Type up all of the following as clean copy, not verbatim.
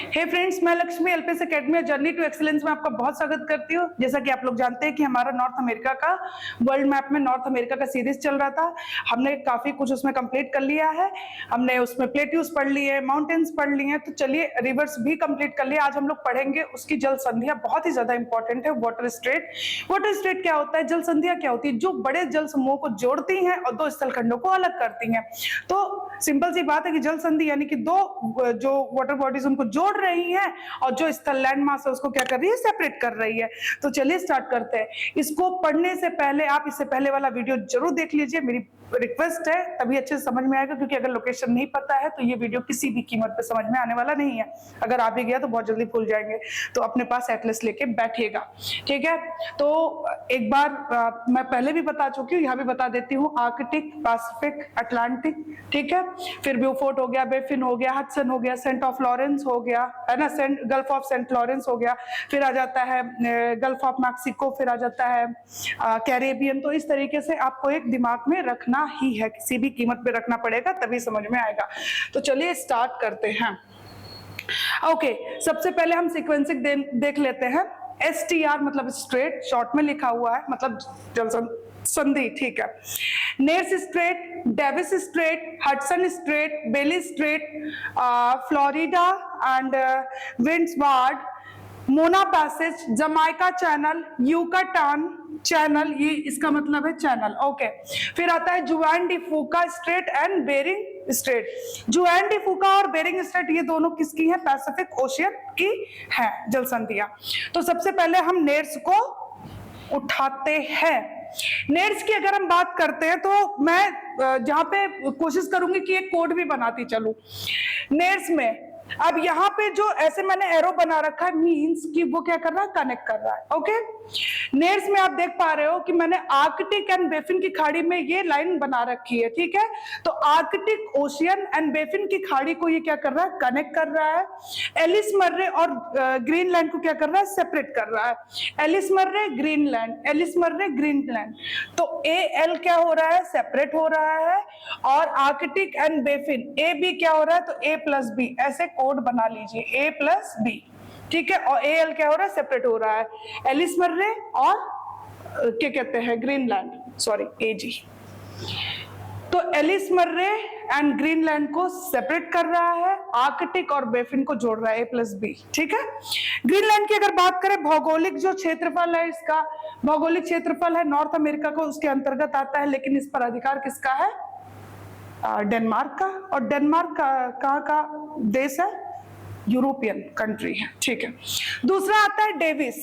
हे friends, मैं Lakshmi LPS academy journey to excellence में आपका बहुत स्वागत करती हूँ। जैसा कि आप लोग जानते हैं कि हमारा नॉर्थ अमेरिका का वर्ल्ड मैप में नॉर्थ अमेरिका का सीरीज चल रहा था। हमने काफी कुछ उसमें कंप्लीट कर लिया है। हमने उसमें प्लेट्यूज पढ़ लिए, माउंटेन्स पढ़ लिए हैं, तो चलिए रिवर्स भी कंप्लीट कर लिया। आज हम लोग पढ़ेंगे उसकी जल संधियां, बहुत ही ज्यादा इंपॉर्टेंट है। वाटर स्ट्रेट, वाटर स्ट्रेट क्या होता है, जल संधियां क्या होती है, जो बड़े जल समूहों को जोड़ती हैं और दो स्थलखंडों को अलग करती हैं। तो सिंपल सी बात है कि जल संधि यानी कि दो जो वाटर बॉडीज उनको जोड़ रही है और जो स्थल लैंड मास है उसको क्या कर रही है, सेपरेट कर रही है। तो चलिए स्टार्ट करते हैं। इसको पढ़ने से पहले आप इससे पहले वाला वीडियो जरूर देख लीजिए, मेरी रिक्वेस्ट है, तभी अच्छे से समझ में आएगा। क्योंकि अगर लोकेशन नहीं पता है तो ये वीडियो किसी भी कीमत पे समझ में आने वाला नहीं है। अगर आ भी गया तो बहुत जल्दी भूल जाएंगे। तो अपने पास एटलस लेके बैठिएगा, ठीक है। तो एक बार मैं पहले भी बता चुकी हूँ, यहाँ भी बता देती हूँ। आर्कटिक, पैसिफिक, अटलांटिक, ठीक है। फिर ब्यूफोर्ट हो गया, बेफिन हो गया, हडसन हो गया, सेंट ऑफ लॉरेंस हो गया, है ना, गल्फ ऑफ सेंट लॉरेंस हो गया। फिर आ जाता है गल्फ ऑफ मैक्सिको, फिर आ जाता है कैरेबियन। तो इस तरीके से आपको एक दिमाग में रखना ही है, किसी भी कीमत पे रखना पड़ेगा, तभी समझ में आएगा। तो चलिए स्टार्ट करते हैं। ओके, सबसे पहले हम सीक्वेंसिंग देख लेते हैं। STR मतलब स्ट्रेट, शॉर्ट में लिखा हुआ है, मतलब जल संधि, ठीक है। Nares strait, Davis strait, Hudson strait, Belle strait, Florida and Windward, Mona Passage, Jamaica Channel, Yucatan Channel, ये इसका मतलब है चैनल। ओके, फिर आता है Juan de Fuca strait and Bering strait. Juan de Fuca और बेरिंग स्ट्रेट ये दोनों किसकी है, पैसिफिक ओशियन की है जल संधियां। तो सबसे पहले हम नेर्स को उठाते हैं। नेर्स की अगर हम बात करते हैं तो मैं जहां पे कोशिश करूंगी कि एक कोड भी बनाती चलूं। नेर्स में अब यहाँ पे जो ऐसे मैंने एरो बना रखा है, मींस कि वो क्या कर रहा है, कनेक्ट कर रहा है। ओके, नेर्स में आप देख पा रहे हो कि मैंने आर्कटिक एंड बेफिन की खाड़ी में ये लाइन बना रखी है, ठीक है। तो आर्कटिक ओशियन एंड बेफिन की खाड़ी को ये क्या कर रहा है, कनेक्ट कर रहा है। एलिस मर्रे और ग्रीनलैंड को क्या कर रहा है, सेपरेट कर रहा है। एलिस मर्रे ग्रीनलैंड, एलिस मर्रे ग्रीनलैंड। तो AL क्या हो रहा है, सेपरेट हो रहा है। और आर्कटिक एंड बेफिन AB क्या हो रहा है, तो A+B, ऐसे कोड बना लीजिए, A+B, ठीक है। और AL क्या हो रहा है, सेपरेट हो रहा है। एलिस मर्रे और क्या कहते हैं, ग्रीनलैंड, सॉरी AG। तो एलिस मर्रे एंड ग्रीनलैंड को सेपरेट कर रहा है, आर्कटिक और बेफिन को जोड़ रहा है, A+B, ठीक है। ग्रीनलैंड की अगर बात करें, भौगोलिक जो क्षेत्रफल है, इसका भौगोलिक क्षेत्रफल है नॉर्थ अमेरिका को उसके अंतर्गत आता है, लेकिन इस पर अधिकार किसका है, डेनमार्क का। और डेनमार्क कहाँ का देश है, यूरोपियन कंट्री है, ठीक है। दूसरा आता है डेविस।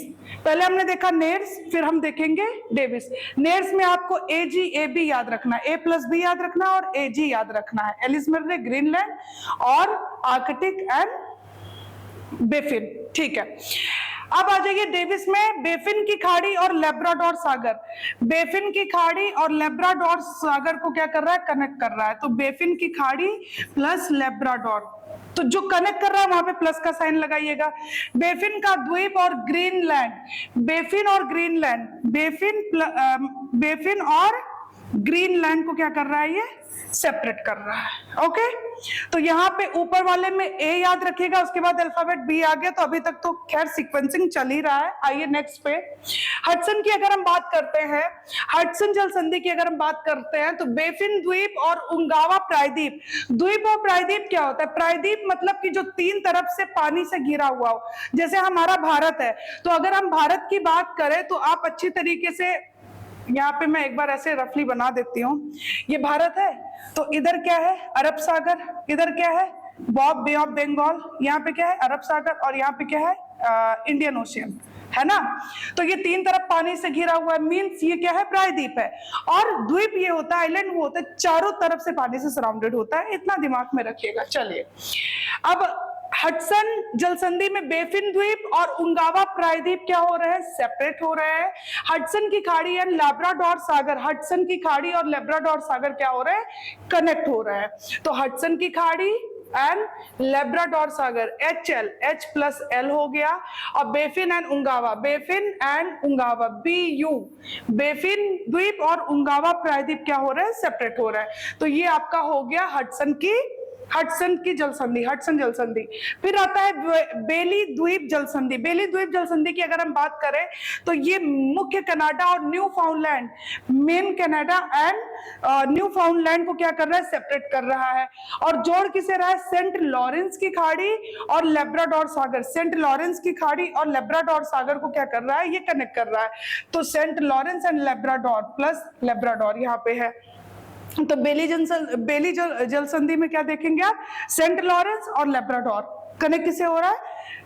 पहले हमने देखा नेर्स, फिर हम देखेंगे डेविस। नेर्स में आपको AG AB याद रखना है, A+B याद रखना है और AG याद रखना है। एलिस मर्रे, ग्रीनलैंड और आर्कटिक एंड बेफिन, ठीक है। अब आ जाइए डेविस में, बेफिन की खाड़ी और लेब्राडोर सागर। बेफिन की खाड़ी और लेब्राडोर सागर को क्या कर रहा है, कनेक्ट कर रहा है। तो बेफिन की खाड़ी प्लस लेब्राडोर, तो जो कनेक्ट कर रहा है वहां पे प्लस का साइन लगाइएगा। बेफिन का द्वीप और ग्रीनलैंड, बेफिन और ग्रीनलैंड, बेफिन और ग्रीनलैंड को क्या कर रहा है, ये सेपरेट कर रहा है। ओके, तो यहाँ पे ऊपर वाले में A याद रखिएगा, उसके बाद अल्फाबेट B आ गया। तो अभी तक तो खैर सीक्वेंसिंग चल ही रहा है। आइए नेक्स्ट पे, हडसन की अगर हम बात करते हैं, हडसन जल संधि की अगर हम बात करते हैं, तो बेफिन द्वीप और उंगावा प्रायद्वीप। द्वीप और प्रायद्वीप क्या होता है, प्रायद्वीप मतलब कि जो तीन तरफ से पानी से घिरा हुआ हो। जैसे हमारा भारत है, तो अगर हम भारत की बात करें तो आप अच्छी तरीके से, यहाँ पे मैं एक बार ऐसे रफली बना देती हूँ, ये भारत है, तो इधर क्या है, अरब सागर, इधर क्या है, बे ऑफ बंगाल, यहाँ पे क्या है, अरब सागर, और यहाँ पे क्या है, इंडियन ओशियन, है ना। तो ये तीन तरफ पानी से घिरा हुआ है, मींस ये क्या है, प्रायद्वीप है। और द्वीप ये होता है, आइलैंड वो होता है, चारों तरफ से पानी से सराउंडेड होता है, इतना दिमाग में रखिएगा। चलिए, अब हडसन जल संधि में बेफिन द्वीप और उंगावा प्रायद्वीप क्या हो रहे हैं, सेपरेट हो रहे हैं। हडसन की खाड़ी एंड लेब्राडोर सागर, हडसन की खाड़ी और लेब्राडोर सागर क्या हो रहे हैं, कनेक्ट हो रहे हैं। तो हडसन की खाड़ी एंड लेब्राडोर सागर, H+L हो गया। और Baffin and Ungava, Baffin and Ungava, BU, Baffin द्वीप और उंगावा प्रायद्वीप क्या हो रहे हैं, सेपरेट हो रहे हैं। तो ये आपका हो गया हडसन की हडसन की जल संधि, हडसन जल संधि। फिर आता है बेली द्वीप जल संधि। बेली द्वीप जल संधि की अगर हम बात करें तो ये मुख्य कनाडा और new फाउंडलैंड, main Canada and new फाउंडलैंड को क्या कर रहा है, सेपरेट कर रहा है। और जोड़ किसे रहा है, सेंट लॉरेंस की खाड़ी और लेब्राडोर सागर। सेंट लॉरेंस की खाड़ी और लेब्राडोर सागर को क्या कर रहा है, ये कनेक्ट कर रहा है। तो Saint Lawrence and Labrador plus Labrador यहाँ पे है। तो बेली जल संधि में क्या देखेंगे आप, सेंट लॉरेंस और लेब्राडोर कनेक्ट किसे हो रहा है,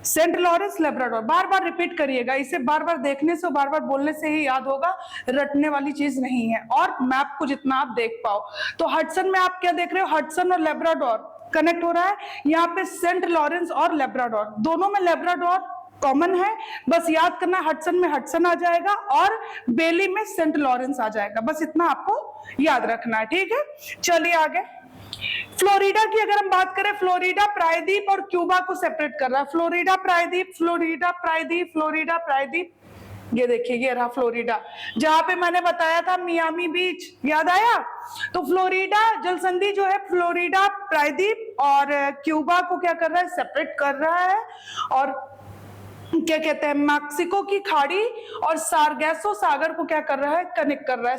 सेंट लॉरेंस लेब्राडोर। बार बार रिपीट करिएगा, इसे बार बार देखने से, बार बार बोलने से ही याद होगा, रटने वाली चीज नहीं है। और मैप को जितना आप देख पाओ, तो हडसन में आप क्या देख रहे हो, हडसन और लेब्राडोर कनेक्ट हो रहा है। यहाँ पे सेंट लॉरेंस और लेब्राडोर, दोनों में लेब्राडोर कॉमन है, बस याद करना हडसन में हडसन आ जाएगा और बेली में सेंट लॉरेंस आ जाएगा, बस इतना आपको याद रखना है, ठीक है। चलिए आगे, फ्लोरिडा की अगर हम बात करें, फ्लोरिडा प्रायद्वीप और क्यूबा को सेपरेट कर रहा है। फ्लोरिडा प्रायद्वीप, फ्लोरिडा प्रायद्वीप, फ्लोरिडा प्रायद्वीप, ये देखिए ये रहा फ्लोरिडा, जहां पे मैंने बताया था मियामी बीच, याद आया। तो फ्लोरिडा जल संधि जो है, फ्लोरिडा प्रायद्वीप और क्यूबा को क्या कर रहा है, सेपरेट कर रहा है। और क्या कहते हैं, मैक्सिको की खाड़ी और सारगेसो सागर को क्या कर रहा है, कनेक्ट कर रहा है।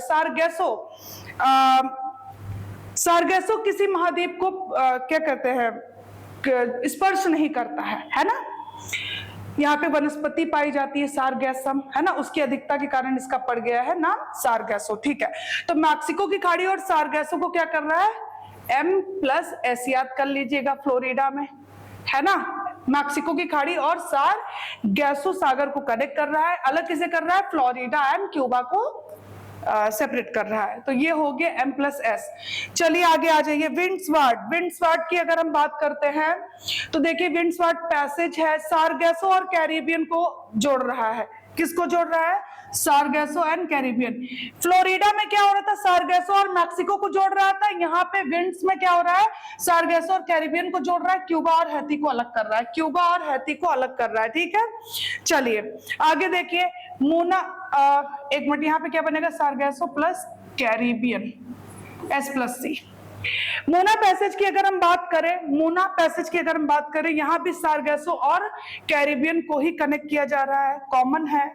सारगेसो किसी महाद्वीप को क्या कहते हैं, स्पर्श नहीं करता है ना। यहाँ पे वनस्पति पाई जाती है सारगेसम, है ना, उसकी अधिकता के कारण इसका पड़ गया है नाम सारगेसो, ठीक है। तो मैक्सिको की खाड़ी और सारगेसो को क्या कर रहा है, M+S याद कर लीजिएगा फ्लोरिडा में, है ना। मैक्सिको की खाड़ी और सारगेसो सागर को कनेक्ट कर रहा है। अलग किसे कर रहा है, फ्लोरिडा एंड क्यूबा को सेपरेट कर रहा है। तो ये हो गया M+S। चलिए आगे आ जाइए, विंड्सवार्ड। विंड्सवार्ड की अगर हम बात करते हैं तो देखिए विंड्सवार्ड पैसेज है, सारगेसो और कैरिबियन को जोड़ रहा है। किसको जोड़ रहा है, सारगेसो एंड कैरिबियन। फ्लोरिडा में क्या हो रहा था, सारगेसो और मैक्सिको को जोड़ रहा था। यहाँ पे विंड्स में क्या हो रहा है, सारगेसो और कैरिबियन को जोड़ रहा है, क्यूबा और हैती को अलग कर रहा है, क्यूबा और हैती को अलग कर रहा है, ठीक है। चलिए आगे देखिए, मोना एक मिनट, यहाँ पे क्या बनेगा, Sargasso plus Caribbean, S+C। Mona Passage की अगर हम बात करें, मोना पैसेज की अगर हम बात करें, यहाँ भी सारगेसो और कैरिबियन को ही कनेक्ट किया जा रहा है, कॉमन है।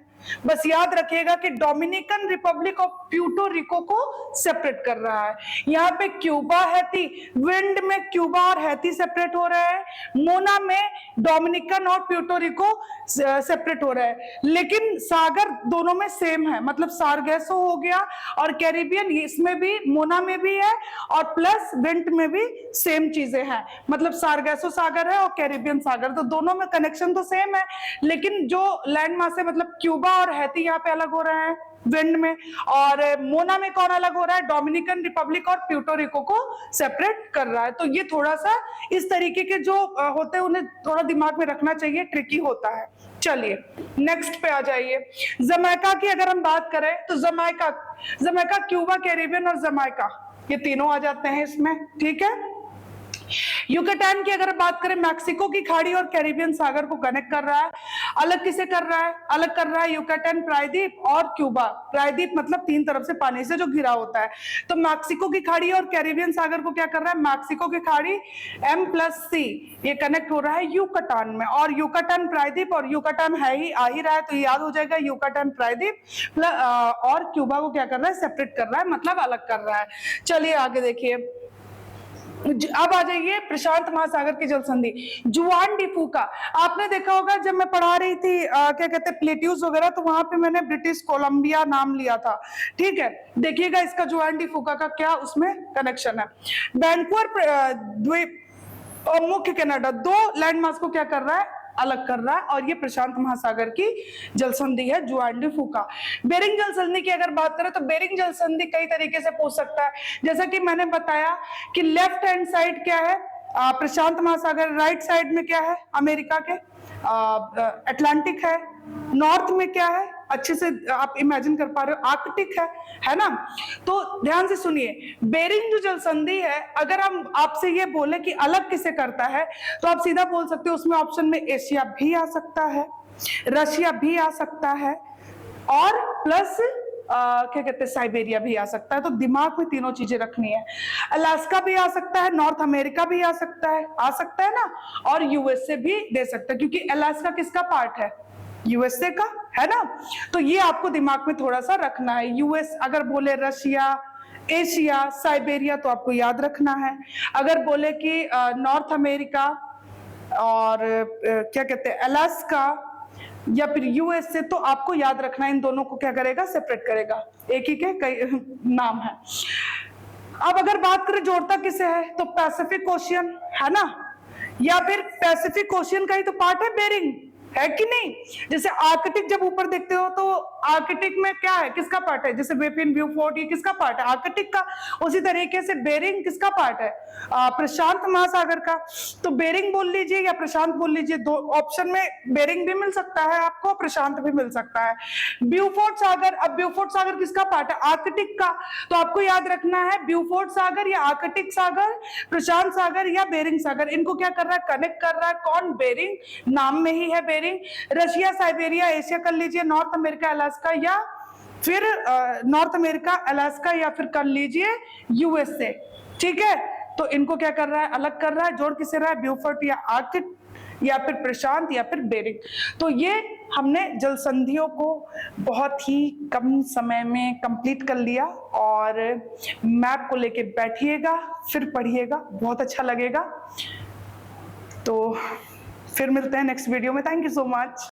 बस याद रखिएगा कि Dominican Republic of Puerto Rico को सेपरेट कर रहा है। यहाँ पे क्यूबा हैती, विंड में क्यूबा और हैती सेपरेट हो रहे हैं, मोना में डोमिनिकन और प्यूर्टो रिको सेपरेट हो रहा है, लेकिन सागर दोनों में सेम है, मतलब सारगेसो हो गया और कैरिबियन, इसमें भी मोना में भी है और प्लस विंड में भी सेम चीजें हैं, मतलब सारगेसो सागर है और कैरिबियन सागर, तो दोनों में कनेक्शन तो सेम है, लेकिन जो लैंड मास है, मतलब क्यूबा और हैती यहाँ पे अलग हो रहे हैं विंड में, और मोना में कौन अलग हो रहा है, डोमिनिकन रिपब्लिक और प्यूर्टो रिको को सेपरेट कर रहा है। तो ये थोड़ा सा इस तरीके के जो होते हैं उन्हें थोड़ा दिमाग में रखना चाहिए, ट्रिकी होता है। चलिए नेक्स्ट पे आ जाइए, जमैका की अगर हम बात करें तो जमैका क्यूबा, कैरिबियन और जमैका, ये तीनों आ जाते हैं इसमें, ठीक है। युकाटान की अगर बात करें, मैक्सिको की खाड़ी और कैरिबियन सागर को कनेक्ट कर रहा है। अलग किसे कर रहा है, अलग कर रहा है युकाटान प्रायद्वीप और क्यूबा। प्रायद्वीप मतलब तीन तरफ से पानी से जो घिरा होता है, तो मैक्सिको की खाड़ी और कैरिबियन सागर को क्या कर रहा है, मैक्सिको की खाड़ी M+C ये कनेक्ट हो रहा है युकाटान में, और युकाटान प्रायद्वीप, और युकाटान है ही, आ ही रहा है तो याद हो जाएगा, युकाटान प्रायद्वीप और क्यूबा को क्या कर रहा है, सेपरेट कर रहा है, मतलब अलग कर रहा है। चलिए आगे देखिए, अब आ जाइए प्रशांत महासागर की जल संधि, जुआन डी फूका। आपने देखा होगा जब मैं पढ़ा रही थी क्या कहते हैं प्लेट्यूज वगैरह, तो वहां पे मैंने ब्रिटिश कोलंबिया नाम लिया था, ठीक है। देखिएगा इसका जुआन डी फूका का क्या उसमें कनेक्शन है। वैंकूवर द्वीप और मुख्य कनाडा, दो लैंडमार्क को क्या कर रहा है, अलग कर रहा है, और ये प्रशांत महासागर की जल संधि है, जुआन डी फूका। बेरिंग जल संधि की अगर बात करें तो बेरिंग जल संधि कई तरीके से पूछ सकता है, जैसा कि मैंने बताया कि लेफ्ट हैंड साइड क्या है, प्रशांत महासागर, राइट साइड में क्या है, अमेरिका के अटलांटिक है, नॉर्थ में क्या है, अच्छे से आप इमेजिन कर पा रहे हो, आर्कटिक है ना। तो ध्यान से सुनिए, बेरिंग जो जल संधि है, अगर हम आपसे ये बोले कि अलग किसे करता है, तो आप सीधा बोल सकते हो उसमें ऑप्शन में एशिया भी आ सकता है, रशिया भी आ सकता है, और प्लस क्या कहते हैं, साइबेरिया भी आ सकता है। तो दिमाग में तीनों चीजें रखनी है। अलास्का भी आ सकता है, नॉर्थ अमेरिका भी आ सकता है ना, और यूएसए भी दे सकता है, क्योंकि अलास्का किसका पार्ट है, यूएसए का, है ना। तो ये आपको दिमाग में थोड़ा सा रखना है। यूएस अगर बोले रशिया, एशिया, साइबेरिया, तो आपको याद रखना है। अगर बोले कि नॉर्थ अमेरिका और क्या कहते हैं, अलास्का या फिर यूएसए, तो आपको याद रखना है, इन दोनों को क्या करेगा, सेपरेट करेगा, एक ही के कई नाम है। अब अगर बात करें जोड़ता किसे है, तो पैसिफिक ओशियन, है ना, या फिर पैसिफिक ओशियन का ही तो पार्ट है बेरिंग, है कि नहीं। जैसे आर्कटिक जब ऊपर देखते हो तो आर्कटिक में क्या है, किसका पार्ट है, जैसे बेपिन ब्यूफोर्ट, ये किसका पार्ट है, आर्कटिक का। उसी तरीके से बेरिंग किसका पार्ट है, प्रशांत महासागर का। तो बेरिंग बोल लीजिए या प्रशांत बोल लीजिए, दो ऑप्शन में बेरिंग भी मिल सकता है आपको, प्रशांत भी मिल सकता है। ब्यूफोर्ट सागर, अब ब्यूफोर्ट सागर किसका पार्ट है, आर्कटिक का। तो आपको याद रखना है ब्यूफोर्ट सागर या आर्कटिक सागर, प्रशांत सागर या बेरिंग सागर, इनको क्या कर रहा है, कनेक्ट कर रहा है कौन, बेरिंग, नाम में ही है बेरिंग। रशिया, साइबेरिया, एशिया कर लीजिए, नॉर्थ अमेरिका, अलास्का, या फिर नॉर्थ अमेरिका, अलास्का, या फिर कर लीजिए यूएसए, ठीक है। तो इनको क्या कर रहा है, अलग कर रहा है, जोड़ किसे रहा है, ब्यूफोर्ट या आर्कटिक, या फिर प्रशांत, या फिर बेरिंग। तो ये हमने जल संधियों को बहुत ही कम समय में कंप्लीट कर लिया, और मैप को लेके बैठिएगा, फिर पढ़िएगा, बहुत अच्छा लगेगा। तो फिर मिलते हैं नेक्स्ट वीडियो में। Thank you so much.